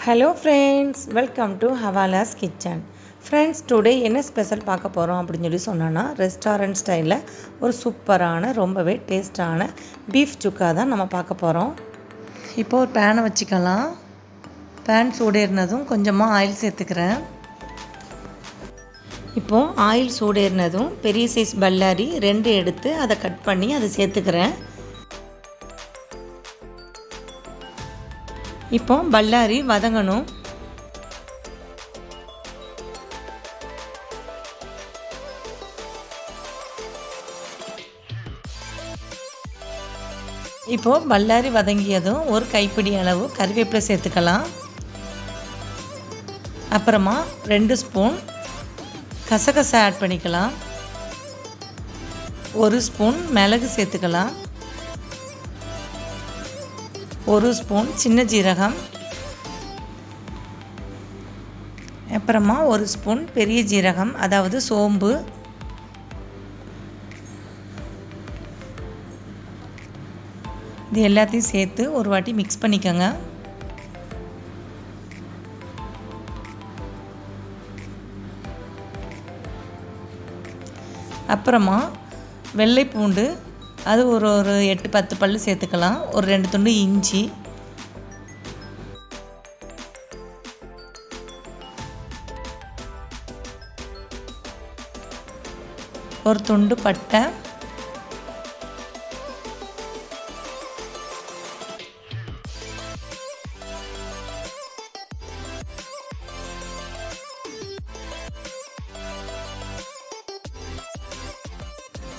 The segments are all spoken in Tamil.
ஹலோ ஃப்ரெண்ட்ஸ், வெல்கம் டு ஹவாலாஸ் கிச்சன். ஃப்ரெண்ட்ஸ், டுடே என்ன ஸ்பெஷல் பார்க்க போகிறோம் அப்படின்னு சொன்னோன்னா, ரெஸ்டாரண்ட் ஸ்டைலில் ஒரு சூப்பரான ரொம்பவே டேஸ்டான பீஃப் சுக்கா தான் நம்ம பார்க்க போகிறோம். இப்போது ஒரு பேனை வச்சுக்கலாம். பேன் சூடேறினதும் கொஞ்சமாக ஆயில் சேர்த்துக்கிறேன். இப்போது ஆயில் சூடேறினதும் பெரிய சைஸ் பல்லாரி 2 எடுத்து அதை கட் பண்ணி அதை சேர்த்துக்கிறேன். இப்போ பல்லாரி வதங்கணும். இப்போது பல்லாரி வதங்கியதும் ஒரு கைப்பிடி அளவு கறிவேப்பிலை சேர்த்துக்கலாம். அப்புறமா 2 ஸ்பூன் கசகசா ஆட் பண்ணிக்கலாம். 1 ஸ்பூன் மிளகு சேர்த்துக்கலாம். 1 ஸ்பூன் சின்ன ஜீரகம், அப்புறமா 1 ஸ்பூன் பெரிய ஜீரகம், அதாவது சோம்பு, இது எல்லாத்தையும் சேர்த்து ஒரு வாட்டி மிக்ஸ் பண்ணிக்கோங்க. அப்புறமா வெள்ளை பூண்டு, அது ஒரு 8-10 பல்லு சேர்த்துக்கலாம். ஒரு 2 துண்டு இஞ்சி, ஒரு துண்டு பட்டை,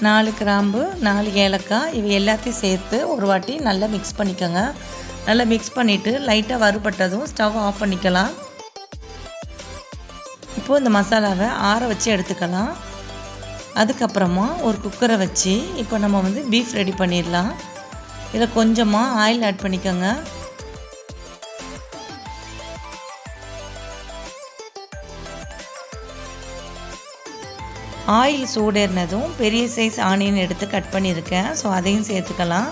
நாலு கிராம்பு, 4 ஏலக்காய், இவை எல்லாத்தையும் சேர்த்து ஒரு வாட்டி நல்லா மிக்ஸ் பண்ணிக்கோங்க. நல்லா மிக்ஸ் பண்ணிவிட்டு லைட்டாக வறுபட்டதும் ஸ்டவ் ஆஃப் பண்ணிக்கலாம். இப்போது இந்த மசாலாவை ஆற வச்சு எடுத்துக்கலாம். அதுக்கப்புறமா ஒரு குக்கரை வச்சு இப்போ நம்ம பீஃப் ரெடி பண்ணிடலாம். இதில் கொஞ்சமாக ஆயில் ஆட் பண்ணிக்கோங்க. ஆயில் சூடேறினதும் பெரிய சைஸ் ஆனியன் எடுத்து கட் பண்ணியிருக்கேன். ஸோ அதையும் சேர்த்துக்கலாம்.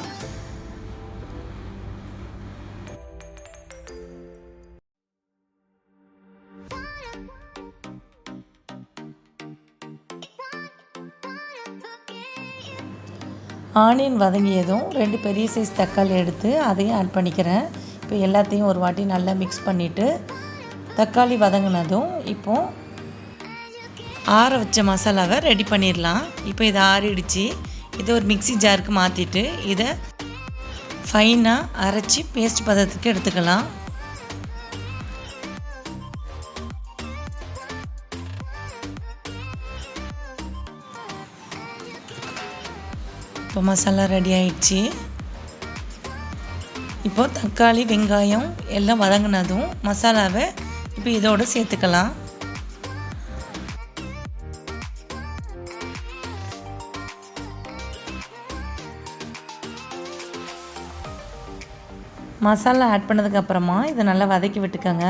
ஆனியன் வதங்கியதும் 2 பெரிய சைஸ் தக்காளி எடுத்து அதையும் ஆட் பண்ணிக்கிறேன். இப்போ எல்லாத்தையும் ஒரு வாட்டி நல்லா மிக்ஸ் பண்ணிவிட்டு தக்காளி வதங்கினதும் இப்போது ஆற வச்ச மசாலாவை ரெடி பண்ணிடலாம். இப்போ இதை ஆறிடுச்சு. இதை ஒரு மிக்ஸி ஜாருக்கு மாற்றிட்டு இதை ஃபைனாக அரைச்சி பேஸ்ட் பதத்துக்கு எடுத்துக்கலாம். இப்போ மசாலா ரெடி ஆயிடுச்சு. இப்போது தக்காளி வெங்காயம் எல்லாம் வதங்கினதும் மசாலாவை இப்போ இதோடு சேர்த்துக்கலாம். மசாலா ஆட் பண்ணதுக்கப்புறமா இதை நல்லா வதக்கி விட்டுக்கோங்க.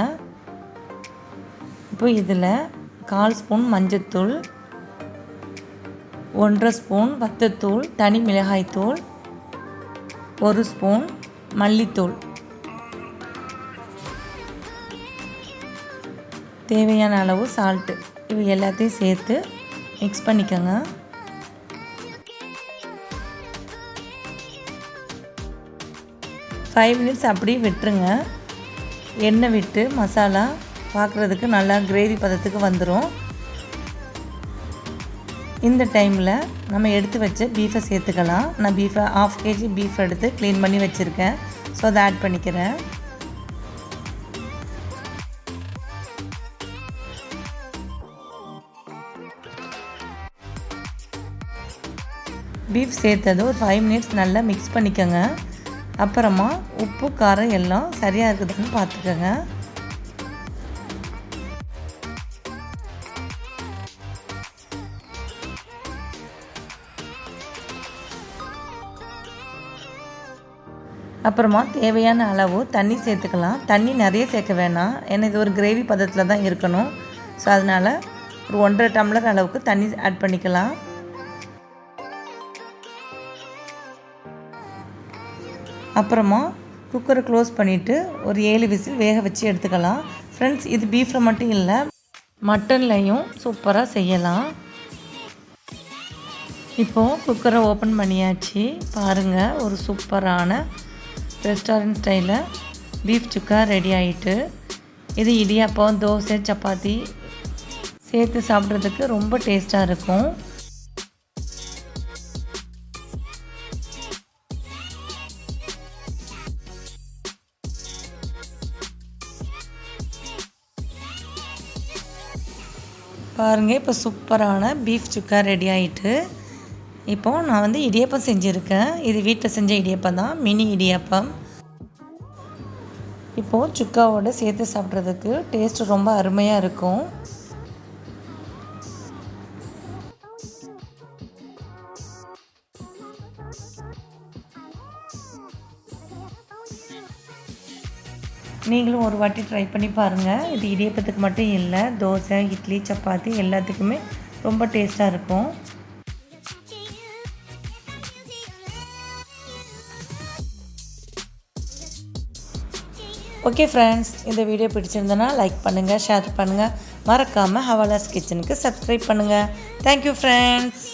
இப்போ இதில் 1/4 ஸ்பூன் மஞ்சத்தூள், 1/2 ஸ்பூன் வத்தத்தூள், தனி மிளகாய்த்தூள், 1 ஸ்பூன் மல்லித்தூள், தேவையான அளவு சால்ட்டு, இவை எல்லாத்தையும் சேர்த்து மிக்ஸ் பண்ணிக்கோங்க. ஃபைவ் மினிட்ஸ் அப்படியே விட்டுருங்க. எண்ணெய் விட்டு மசாலா பார்க்குறதுக்கு நல்லா கிரேவி பதத்துக்கு வந்துடும். இந்த டைமில் நம்ம எடுத்து வச்ச பீஃபை சேர்த்துக்கலாம். நான் 1/2 kg பீஃப் எடுத்து க்ளீன் பண்ணி வச்சுருக்கேன். ஸோ அதை ஆட் பண்ணிக்கிறேன். பீஃப் சேர்த்தது ஒரு 5 மினிட்ஸ் நல்லா மிக்ஸ் பண்ணிக்கோங்க. அப்புறமா உப்பு காரம் எல்லாம் சரியாக இருக்குதுன்னு பார்த்துக்கோங்க. அப்புறமா தேவையான அளவு தண்ணி சேர்த்துக்கலாம். தண்ணி நிறைய சேர்க்க வேணாம், ஏன்னா இது ஒரு கிரேவி பதத்தில் தான் இருக்கணும். ஸோ அதனால் ஒரு 1.5 டம்ளர் அளவுக்கு தண்ணி ஆட் பண்ணிக்கலாம். அப்புறமா குக்கரை க்ளோஸ் பண்ணிவிட்டு ஒரு 7 விசில் வேக வச்சு எடுத்துக்கலாம். ஃப்ரெண்ட்ஸ், இது பீஃபில் மட்டும் இல்லை, மட்டன்லையும் சூப்பராக செய்யலாம். இப்போது குக்கரை ஓப்பன் பண்ணியாச்சு. பாருங்கள், ஒரு சூப்பரான ரெஸ்டாரண்ட் ஸ்டைலில் பீஃப் சுக்கா ரெடி ஆகிட்டு. இது இடியாப்பம், தோசை, சப்பாத்தி சேர்த்து சாப்பிட்றதுக்கு ரொம்ப டேஸ்ட்டாக இருக்கும். பாருங்கள், இப்போ சூப்பரான பீஃப் சுக்கா ரெடி ஆகிட்டு. இப்போது நான் வந்து இடியாப்பம் செஞ்சுருக்கேன். இது வீட்டில் செஞ்ச இடியாப்பம் தான், மினி இடியாப்பம். இப்போது சுக்காவோடு சேர்த்து சாப்பிட்றதுக்கு டேஸ்ட்டு ரொம்ப அருமையாக இருக்கும். நீங்களும் ஒரு வாட்டி ட்ரை பண்ணி பாருங்கள். இது இடியாப்பத்துக்கு மட்டும் இல்லை, தோசை, இட்லி, சப்பாத்தி எல்லாத்துக்குமே ரொம்ப டேஸ்ட்டாக இருக்கும். ஓகே ஃப்ரெண்ட்ஸ், இந்த வீடியோ பிடிச்சிருந்தனா லைக் பண்ணுங்கள், ஷேர் பண்ணுங்கள். மறக்காமல் ஹவாலாஸ் கிச்சனுக்கு சப்ஸ்கிரைப் பண்ணுங்கள். Thank you friends.